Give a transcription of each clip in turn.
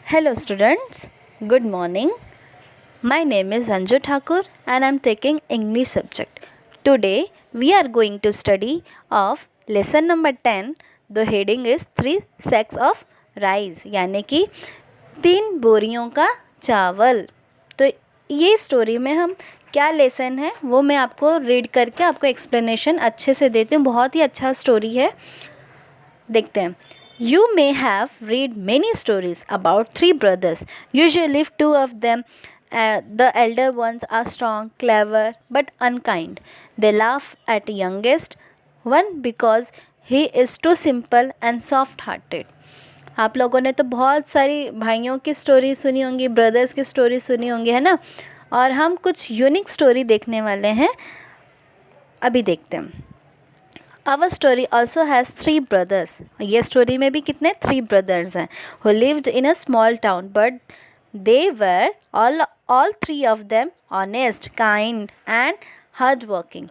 Hello students, good morning. My name is Anju Thakur and I am taking English subject. Today we are going to study of lesson number 10. The heading is 3 sacks of rice यानी कि 3 बोरियों का चावल. तो ये story में हम क्या लेसन है वो मैं आपको रीड करके आपको एक्सप्लेनेशन अच्छे से देती हूँ. बहुत ही अच्छा स्टोरी है, देखते हैं. You may have read many stories about 3 brothers. Usually 2 of them, the elder ones, are strong, clever, but unkind. They laugh at the youngest one because he is too simple and soft-hearted. आप लोगों ने तो बहुत सारी भाइयों की story सुनी होंगी, ब्रदर्स की स्टोरी सुनी होंगी, है ना. और हम कुछ यूनिक स्टोरी देखने वाले हैं, अभी देखते हैं. Our story also has 3 brothers. ये स्टोरी में भी कितने 3 brothers हैं who lived in a small town, but they were all 3 of them honest, kind and hardworking.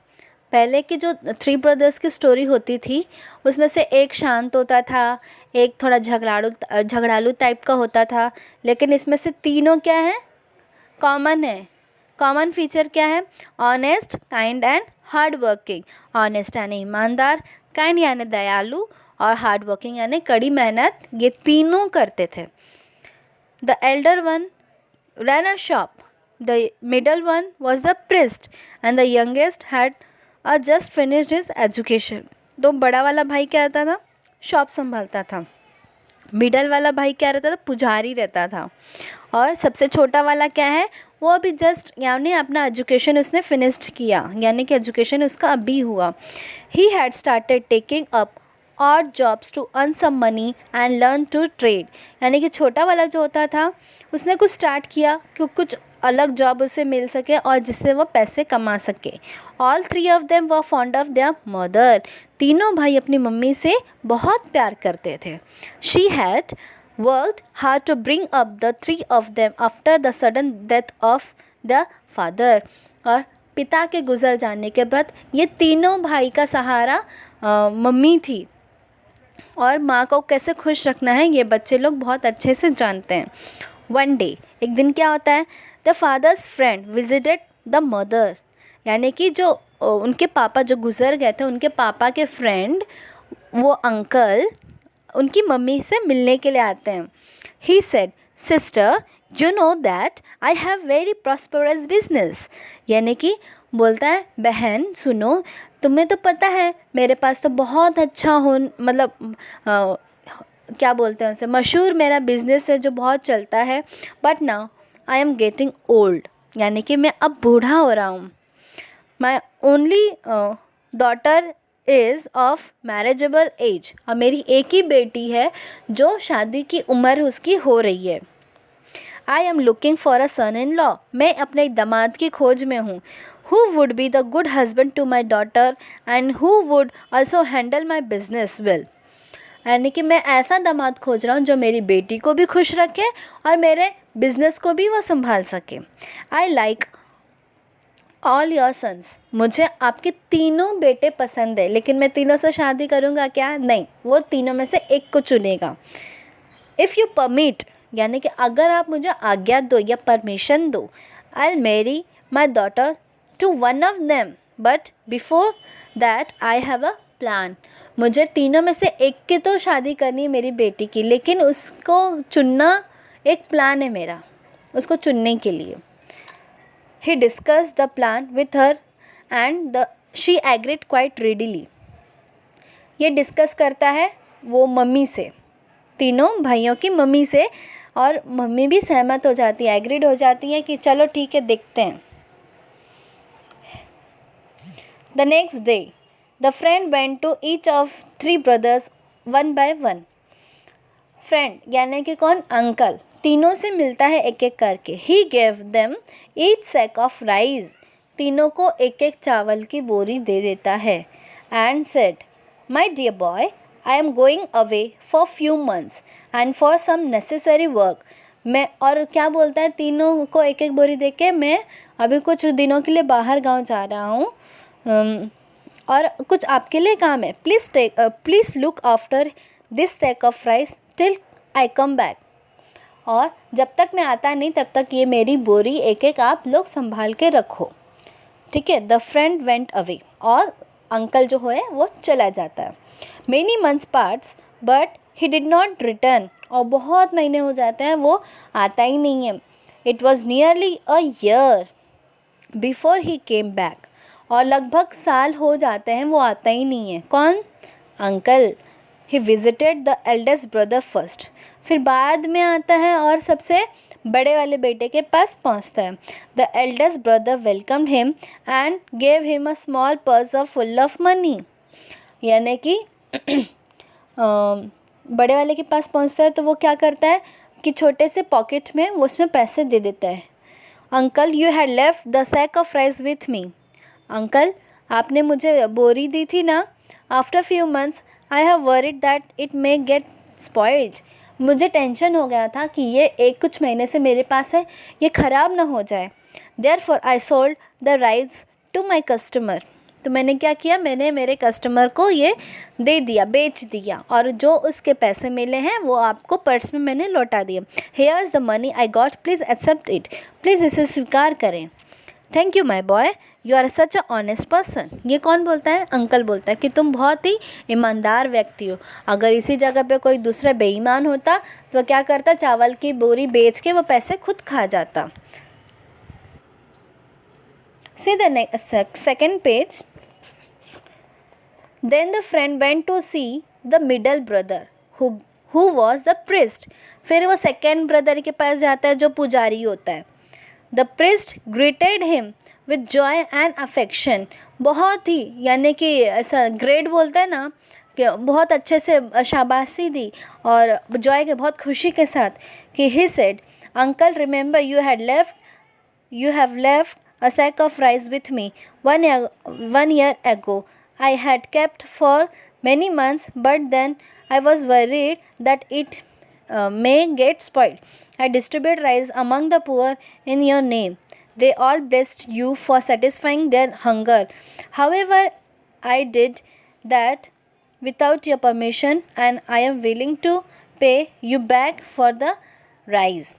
पहले की जो 3 brothers की स्टोरी होती थी उसमें से एक शांत होता था, एक थोड़ा झगड़ालू टाइप का होता था, लेकिन इसमें से तीनों क्या है, कॉमन है. कॉमन फीचर क्या है, honest, kind and hard working. Honest यानी ईमानदार, काइंड यानी दयालु और हार्ड वर्किंग यानी कड़ी मेहनत. ये तीनों करते थे. The Elder one ran a shop, the middle one was the priest and the youngest had just finished his education. तो बड़ा वाला भाई क्या रहता था, शॉप संभालता था. मिडल वाला भाई क्या रहता था, पुजारी रहता था. और सबसे छोटा वाला क्या है, वो अभी जस्ट यानी अपना एजुकेशन उसने फिनिश्ड किया, यानी कि एजुकेशन उसका अभी हुआ. He had started taking up odd jobs to earn some money and learn to trade. यानी कि छोटा वाला जो होता था उसने कुछ स्टार्ट किया कि कुछ अलग जॉब उसे मिल सके और जिससे वो पैसे कमा सके. All 3 of them were fond of their mother. तीनों भाई अपनी मम्मी से बहुत प्यार करते थे. She had worked hard to bring up the 3 of them after the sudden death of the father. और पिता के गुजर जाने के बाद ये तीनों भाई का सहारा मम्मी थी. और माँ को कैसे खुश रखना है ये बच्चे लोग बहुत अच्छे से जानते हैं. वन डे, एक दिन क्या होता है, the father's friend visited the mother. यानी कि जो उनके पापा जो गुजर गए थे, उनके पापा के फ्रेंड, वो अंकल उनकी मम्मी से मिलने के लिए आते हैं. He said, sister you know that I have very prosperous business. यानी कि बोलता है, बहन सुनो, तुम्हें तो पता है मेरे पास तो बहुत अच्छा हो, मतलब क्या बोलते हैं उसे, मशहूर मेरा बिज़नेस है जो बहुत चलता है. But now I am getting old. यानी कि मैं अब बूढ़ा हो रहा हूँ. My only daughter is of marriageable age. और मेरी एक ही बेटी है जो शादी की उम्र उसकी हो रही है. I am looking for a son in law. मैं अपने दामाद की खोज में हूँ. Who would be the good husband to my daughter and who would also handle my business well. यानी कि मैं ऐसा दामाद खोज रहा हूँ जो मेरी बेटी को भी खुश रखे और मेरे बिजनेस को भी वो संभाल सके. I like all your sons. मुझे आपके तीनों बेटे पसंद है, लेकिन मैं तीनों से शादी करूँगा क्या, नहीं, वो तीनों में से एक को चुनेगा. इफ़ यू परमिट, यानी कि अगर आप मुझे आज्ञा दो या परमिशन दो, I will marry my daughter to one of them, but before that I have a plan. मुझे तीनों में से एक की तो शादी करनी है मेरी बेटी की, लेकिन उसको चुनना एक प्लान है मेरा, उसको चुनने के लिए. He discussed the plan with her and she agreed quite readily. ये डिस्कस करता है वो मम्मी से, तीनों भाइयों की मम्मी से, और मम्मी भी सहमत हो जाती है, एग्रीड हो जाती है कि चलो ठीक है, देखते हैं. The next day, the friend went to each of 3 brothers one by one. Friend यानी कि कौन, अंकल, तीनों से मिलता है एक एक करके. He gave them each sack of rice. तीनों को एक एक चावल की बोरी दे देता है. And said, my dear boy, I am going away for few months and for some necessary work. मैं, और क्या बोलता है, तीनों को एक एक बोरी दे के, मैं अभी कुछ दिनों के लिए बाहर गांव जा रहा हूँ और कुछ आपके लिए काम है. Please look after this sack of rice till I come back. और जब तक मैं आता नहीं तब तक ये मेरी बोरी एक एक आप लोग संभाल के रखो, ठीक है। द फ्रेंड वेंट अवे, और अंकल जो है वो चला जाता है। Many months parts but he did not return, और बहुत महीने हो जाते हैं वो आता ही नहीं है। It was nearly a year before he came back, और लगभग साल हो जाते हैं वो आता ही नहीं है। कौन? Uncle. He visited the eldest brother first, फिर बाद में आता है और सबसे बड़े वाले बेटे के पास पहुंचता है। The eldest brother welcomed him and gave him a small purse of full of money, यानी कि बड़े वाले के पास पहुंचता है तो वो क्या करता है कि छोटे से पॉकेट में वो उसमें पैसे दे देता है। Uncle you had left the sack of rice with me, uncle आपने मुझे बोरी दी थी ना। After few months I have worried that it may get spoiled, मुझे टेंशन हो गया था कि ये कुछ महीने से मेरे पास है, ये ख़राब ना हो जाए। Therefore I sold the rice to my customer, तो मैंने क्या किया, मैंने मेरे कस्टमर को ये दे दिया, बेच दिया, और जो उसके पैसे मिले हैं वो आपको पर्स में मैंने लौटा दिया। Here is the money I got, please accept it, please इसे स्वीकार करें। Thank you my boy, you are such a honest person. ये कौन बोलता है? अंकल बोलता है कि तुम बहुत ही ईमानदार व्यक्ति हो। अगर इसी जगह पे कोई दूसरा बेईमान होता तो क्या करता, चावल की बोरी बेच के वो पैसे खुद खा जाता। See the second page. Then the friend went to see the middle brother who was the priest. फिर वो सेकेंड ब्रदर के पास जाता है जो पुजारी होता है। The priest greeted him with joy and affection. बहुत ही, यानी कि ऐसा ग्रेट बोलता है ना, कि बहुत अच्छे से शाबाशी दी और जॉय के बहुत खुशी के साथ कि he said, Uncle, remember you have left a sack of rice with me 1 year ago. I had kept for many months, but then I was worried that it may get spoiled. I distributed rice among the poor in your name. They all blessed you for satisfying their hunger. However, I did that without your permission, and I am willing to pay you back for the rice.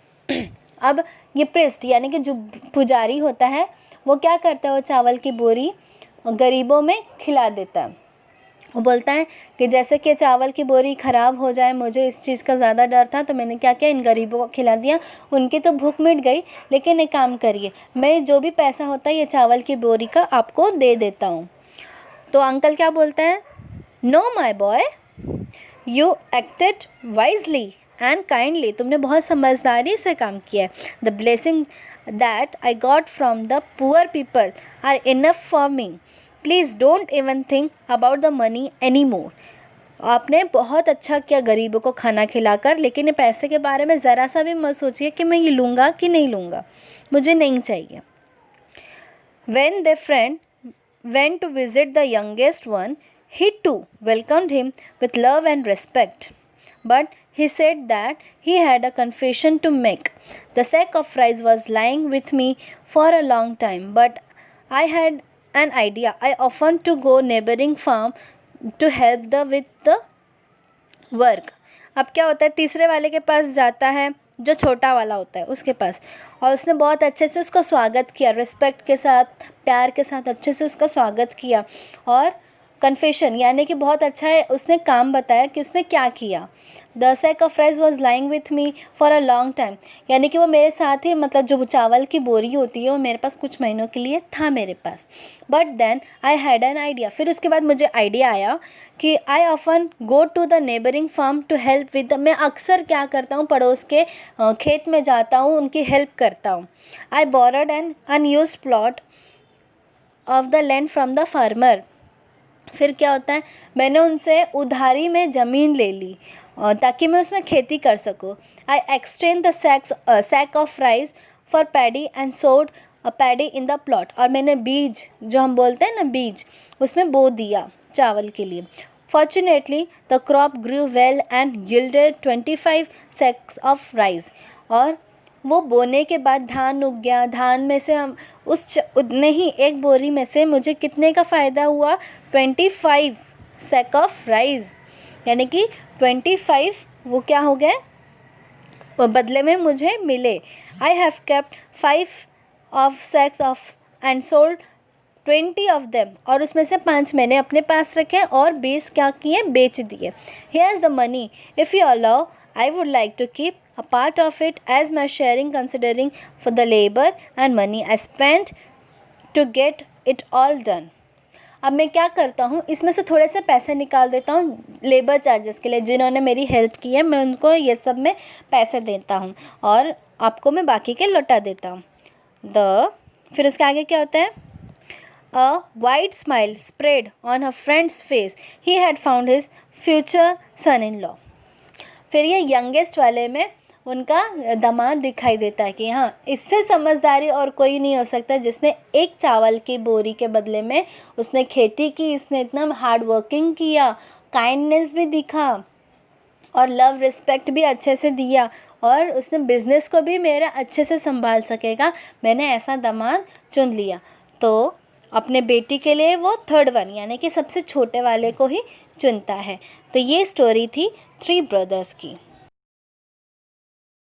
अब ये pressed यानी कि जो पुजारी होता है वो क्या करता है, वो चावल की बोरी गरीबों में खिला देता है। वो बोलता है कि जैसे कि चावल की बोरी ख़राब हो जाए, मुझे इस चीज़ का ज़्यादा डर था तो मैंने क्या किया, इन गरीबों को खिला दिया। उनकी तो भूख मिट गई, लेकिन एक काम करिए, मैं जो भी पैसा होता है ये चावल की बोरी का आपको दे देता हूँ। तो अंकल क्या बोलता है, no my boy, you acted wisely and kindly, तुमने बहुत समझदारी से काम किया है। The blessing that I got from the poor people are enough for me, please don't even think about the money any more. आपने बहुत अच्छा किया गरीबों को खाना खिलाकर, लेकिन ये पैसे के बारे में ज़रा सा भी मत सोचिए कि मैं ये लूँगा कि नहीं लूँगा, मुझे नहीं चाहिए। When their friend went to visit the youngest one, he too welcomed him with love and respect. But he said that he had a confession to make. The sack of rice was lying with me for a long time, but I had an idea. I often to go neighboring farm to help with the work. अब क्या होता है, तीसरे वाले के पास जाता है, जो छोटा वाला होता है उसके पास, और उसने बहुत अच्छे से उसका स्वागत किया, रिस्पेक्ट के साथ, प्यार के साथ अच्छे से उसका स्वागत किया। और कन्फेशन यानी कि बहुत अच्छा है, उसने काम बताया कि उसने क्या किया। The sack of rice was lying with me for a long time, यानी कि वो मेरे साथ ही, मतलब जो चावल की बोरी होती है वो मेरे पास कुछ महीनों के लिए था मेरे पास। But then I had an idea, फिर उसके बाद मुझे आइडिया आया कि I often go to the neighbouring farm to help with, मैं अक्सर क्या करता हूँ, पड़ोस के खेत में जाता हूँ, उनकी हेल्प करता हूँ। I borrowed an unused plot of the land from the farmer, फिर क्या होता है, मैंने उनसे उधारी में ज़मीन ले ली ताकि मैं उसमें खेती कर सकूँ। I exchange the sack of rice for paddy and sowed paddy in the plot, और मैंने बीज, जो हम बोलते हैं ना बीज, उसमें बो दिया चावल के लिए। Fortunately the crop grew well and yielded 25 sacks of rice, और वो बोने के बाद धान उग गया। धान में से हम उतने ही एक बोरी में से मुझे कितने का फ़ायदा हुआ, 25 सैक ऑफ राइस, यानी कि 25 वो क्या हो गया, बदले में मुझे मिले। I have kept 5 of sacks of and sold 20 of them, और उसमें से 5 मैंने अपने पास रखे और 20 क्या किए, बेच दिए। Here is the money, if you allow I would like to keep a part of it as my sharing considering for the labour and money I spent to get it all done. अब मैं क्या करता हूँ, इसमें से थोड़े से पैसे निकाल देता हूँ लेबर चार्जेस के लिए, जिन्होंने मेरी हेल्प की है मैं उनको ये सब में पैसे देता हूँ और आपको मैं बाकी के लौटा देता हूँ। फिर उसके आगे क्या होता है, a wide smile spread on her friends face, he had found his future son in law. फिर ये यंगेस्ट वाले में उनका दामाद दिखाई देता है कि हाँ, इससे समझदारी और कोई नहीं हो सकता, जिसने एक चावल की बोरी के बदले में उसने खेती की, इसने इतना हार्ड वर्किंग किया, काइंडनेस भी दिखा और लव रिस्पेक्ट भी अच्छे से दिया, और उसने बिज़नेस को भी मेरा अच्छे से संभाल सकेगा। मैंने ऐसा दामाद चुन लिया। तो अपने बेटी के लिए वो 3rd वन यानी कि सबसे छोटे वाले को ही चुनता है। तो ये स्टोरी थी 3 ब्रदर्स की।